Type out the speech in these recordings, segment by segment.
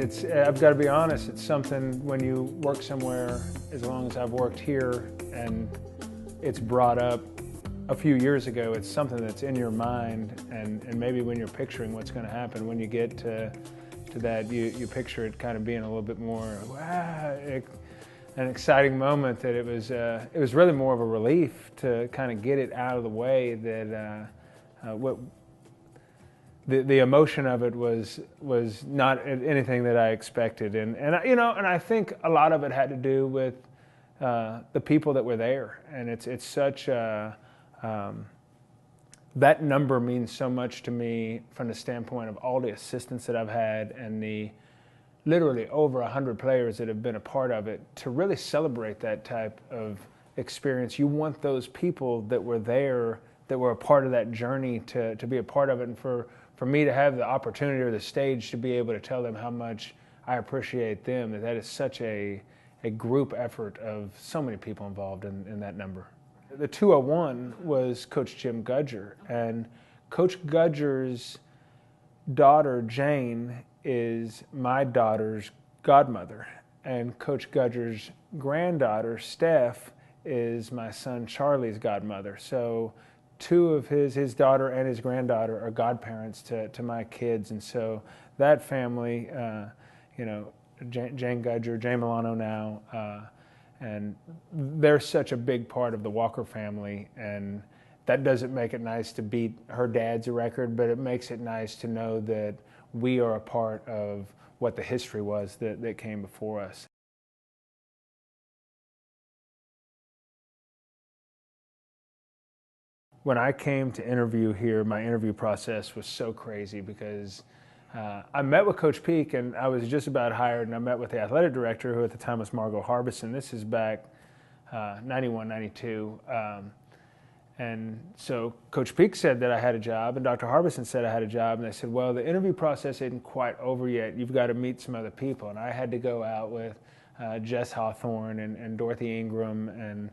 I've got to be honest, it's something when you work somewhere, as long as I've worked here, and it's brought up a few years ago, it's something that's in your mind, and maybe when you're picturing what's going to happen, when you get to that, you picture it kind of being a little bit more, an exciting moment, that it was really more of a relief to kind of get it out of the way, that the emotion of it was not anything that I expected, and I think a lot of it had to do with the people that were there, and it's such that number means so much to me from the standpoint of all the assistants that I've had and the literally over 100 players that have been a part of it. To really celebrate that type of experience, you want those people that were there, that were a part of that journey, to be a part of it, and for me to have the opportunity or the stage to be able to tell them how much I appreciate them, that is such a group effort of so many people involved in that number. The 201 was Coach Jim Gudger, and Coach Gudger's daughter, Jane, is my daughter's godmother, and Coach Gudger's granddaughter, Steph, is my son Charlie's godmother. So two of his daughter and his granddaughter are godparents to my kids, and so that family, Jane Gudger, Jay Milano now, and they're such a big part of the Walker family, and that doesn't make it nice to beat her dad's record, but it makes it nice to know that we are a part of what the history was that came before us. When I came to interview here, my interview process was so crazy because I met with Coach Peak, and I was just about hired, and I met with the athletic director, who at the time was Margot Harbison. This is back 91, 92. And so Coach Peak said that I had a job, and Dr. Harbison said I had a job, and they said, well, the interview process isn't quite over yet. You've got to meet some other people. And I had to go out with Jess Hawthorne and Dorothy Ingram and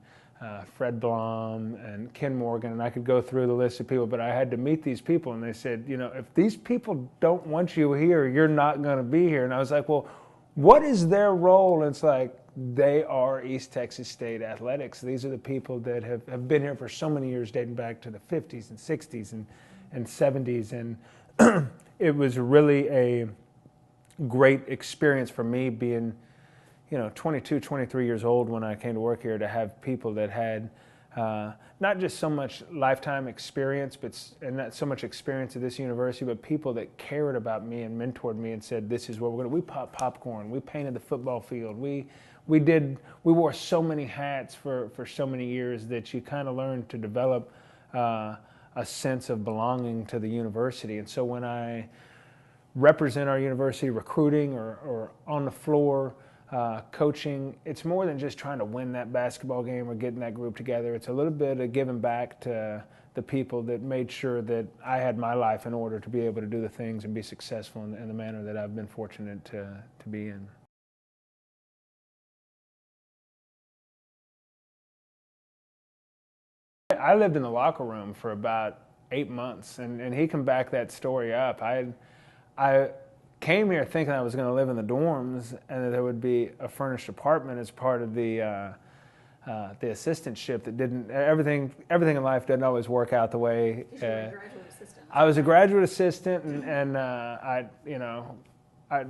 Fred Blom and Ken Morgan, and I could go through the list of people, but I had to meet these people, and they said, if these people don't want you here, you're not going to be here. And I was like, well, what is their role? And it's like, they are East Texas State Athletics. These are the people that have been here for so many years, dating back to the 50s and 60s and 70s, and it was really a great experience for me, being 22, 23 years old when I came to work here, to have people that had not just so much lifetime experience, and not so much experience at this university, but people that cared about me and mentored me and said, this is what we're going to. We popped popcorn. We painted the football field. We wore so many hats for so many years that you kind of learn to develop a sense of belonging to the university. And so when I represent our university recruiting or on the floor, coaching, it's more than just trying to win that basketball game or getting that group together. It's a little bit of giving back to the people that made sure that I had my life in order to be able to do the things and be successful in the manner that I've been fortunate to be in. I lived in the locker room for about 8 months, and he can back that story up. I came here thinking I was going to live in the dorms and that there would be a furnished apartment as part of the assistantship. That didn't. Everything in life doesn't always work out the way. You were a graduate assistant. I was a graduate assistant, and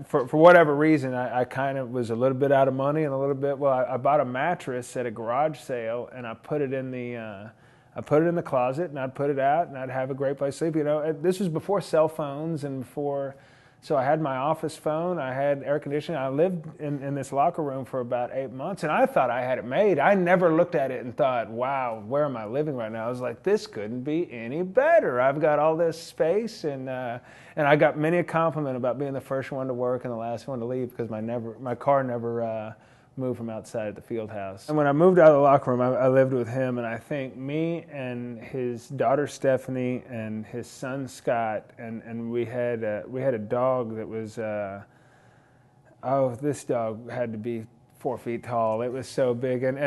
for whatever reason, I kind of was a little bit out of money and a little bit. Well, I bought a mattress at a garage sale, and I put it in the closet, and I'd put it out, and I'd have a great place to sleep. This was before cell phones and before. So I had my office phone, I had air conditioning. I lived in this locker room for about 8 months, and I thought I had it made. I never looked at it and thought, wow, where am I living right now? I was like, this couldn't be any better. I've got all this space, and I got many a compliment about being the first one to work and the last one to leave, because my car never moved from outside the field house. And when I moved out of the locker room, I lived with him, and I think me and his daughter Stephanie and his son Scott, and we had a dog that was this dog had to be 4 feet tall. It was so big, and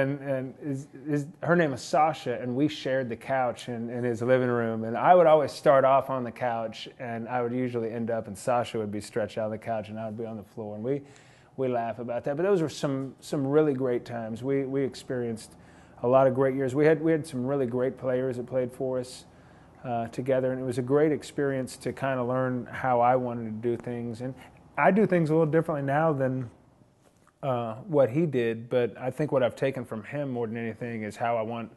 her name was Sasha, and we shared the couch in his living room. And I would always start off on the couch, and I would usually end up, and Sasha would be stretched out on the couch, and I would be on the floor. And we laugh about that. But those were some really great times. We experienced a lot of great years. We had some really great players that played for us together, and it was a great experience to kind of learn how I wanted to do things. And I do things a little differently now than what he did, but I think what I've taken from him more than anything is how I want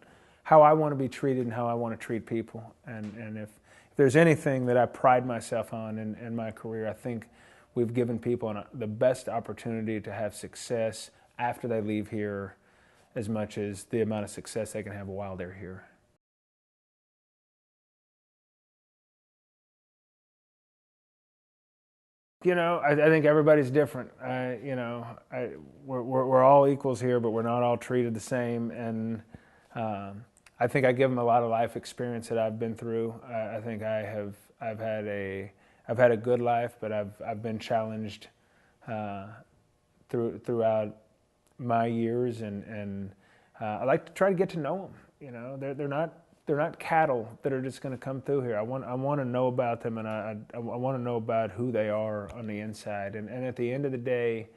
to be treated and how I want to treat people. And if there's anything that I pride myself on in my career, I think we've given people the best opportunity to have success after they leave here as much as the amount of success they can have while they're here. I think everybody's different. We're all equals here, but we're not all treated the same. And I think I give them a lot of life experience that I've been through. I think I've had a good life, but I've been challenged throughout my years, and I like to try to get to know them. They're not cattle that are just going to come through here. I want to know about them, and I want to know about who they are on the inside. And at the end of the day,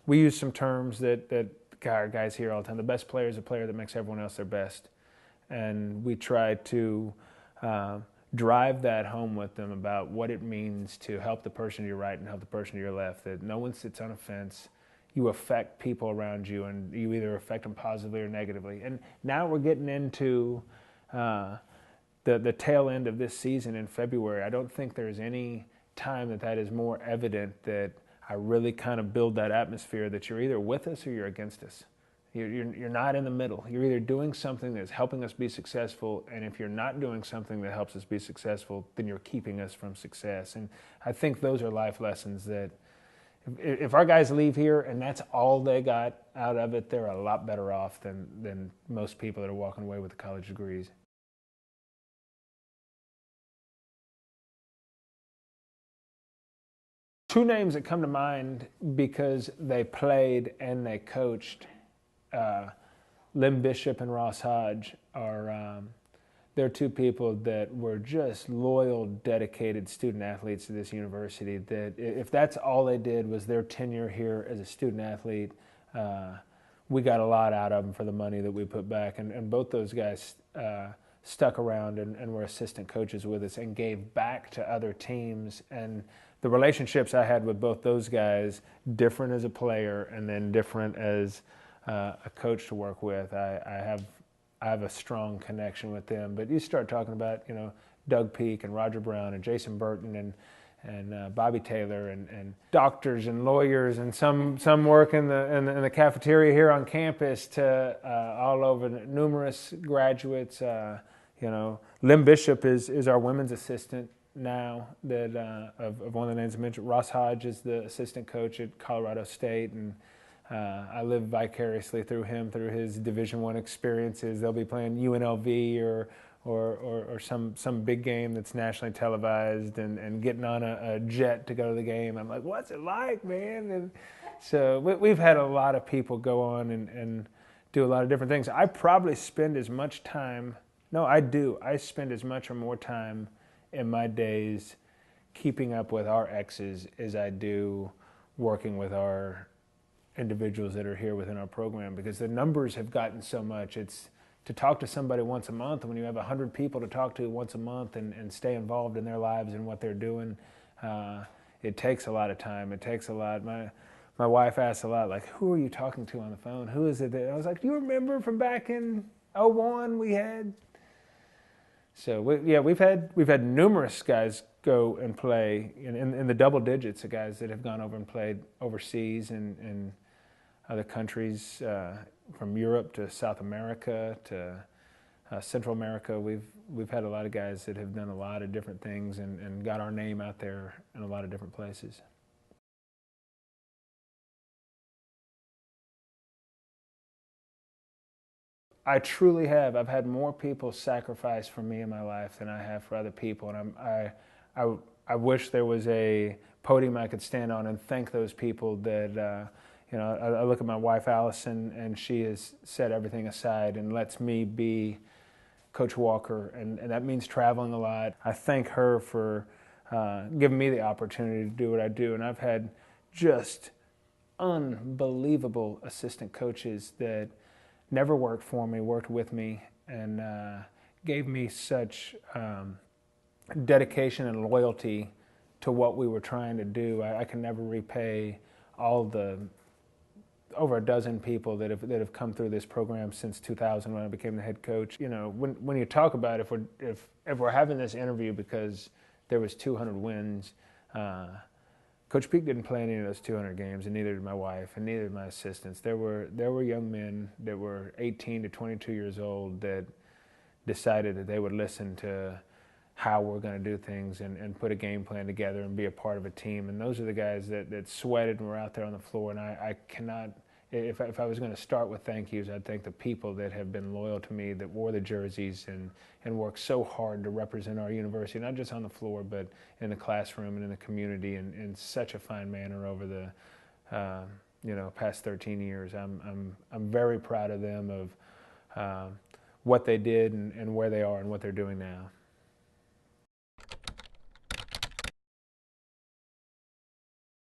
we use some terms that our guys hear all the time. The best player is a player that makes everyone else their best. And we try to drive that home with them about what it means to help the person to your right and help the person to your left, that no one sits on a fence. You affect people around you, and you either affect them positively or negatively. And now we're getting into the tail end of this season in February. I don't think there's any time that is more evident that I really kind of build that atmosphere that you're either with us or you're against us. You're not in the middle. You're either doing something that's helping us be successful, and if you're not doing something that helps us be successful, then you're keeping us from success. And I think those are life lessons that if our guys leave here and that's all they got out of it, they're a lot better off than most people that are walking away with college degrees. Two names that come to mind because they played and they coached, Lynn Bishop and Ross Hodge they're two people that were just loyal, dedicated student athletes to this university, that if that's all they did was their tenure here as a student athlete, we got a lot out of them for the money that we put back. And both those guys stuck around and were assistant coaches with us and gave back to other teams. And the relationships I had with both those guys, different as a player and then different as a coach to work with, I have a strong connection with them. But you start talking about, Doug Peak and Roger Brown and Jason Burton and Bobby Taylor and doctors and lawyers, and some work in the cafeteria here on campus, to all over, numerous graduates. Lynn Bishop is our women's assistant now, that of one of the names I mentioned. Ross Hodge is the assistant coach at Colorado State, and I live vicariously through him, through his Division I experiences. They'll be playing UNLV or some big game that's nationally televised, and getting on a jet to go to the game. I'm like, what's it like, man? And so we've had a lot of people go on and do a lot of different things. I probably spend as much time, no, I do. I spend as much or more time in my days keeping up with our exes as I do working with our individuals that are here within our program, because the numbers have gotten so much. It's to talk to somebody once a month, and when you have 100 people to talk to once a month and stay involved in their lives and what they're doing, it takes a lot of time. It takes a lot. My wife asks a lot, like, who are you talking to on the phone? Who is it that, I was like, do you remember from back in 01 we had? So we've had numerous guys go and play in the double digits of guys that have gone over and played overseas in other countries, from Europe to South America to Central America. We've had a lot of guys that have done a lot of different things and got our name out there in a lot of different places. I truly have. I've had more people sacrifice for me in my life than I have for other people, and I wish there was a podium I could stand on and thank those people that I look at my wife, Allison, and she has set everything aside and lets me be Coach Walker, and that means traveling a lot. I thank her for giving me the opportunity to do what I do, and I've had just unbelievable assistant coaches that never worked for me, worked with me, and gave me such dedication and loyalty to what we were trying to do. I can never repay all the over a dozen people that have come through this program since 2000 when I became the head coach. When you talk about if we're having this interview because there was 200 wins, Coach Peak didn't play any of those 200 games, and neither did my wife, and neither did my assistants. There were young men that were 18 to 22 years old that decided that they would listen to how we're going to do things and put a game plan together and be a part of a team. And those are the guys that sweated and were out there on the floor. And I cannot, if I was going to start with thank yous, I'd thank the people that have been loyal to me, that wore the jerseys and worked so hard to represent our university, not just on the floor, but in the classroom and in the community in such a fine manner over the past 13 years. I'm very proud of them, of what they did and where they are and what they're doing now.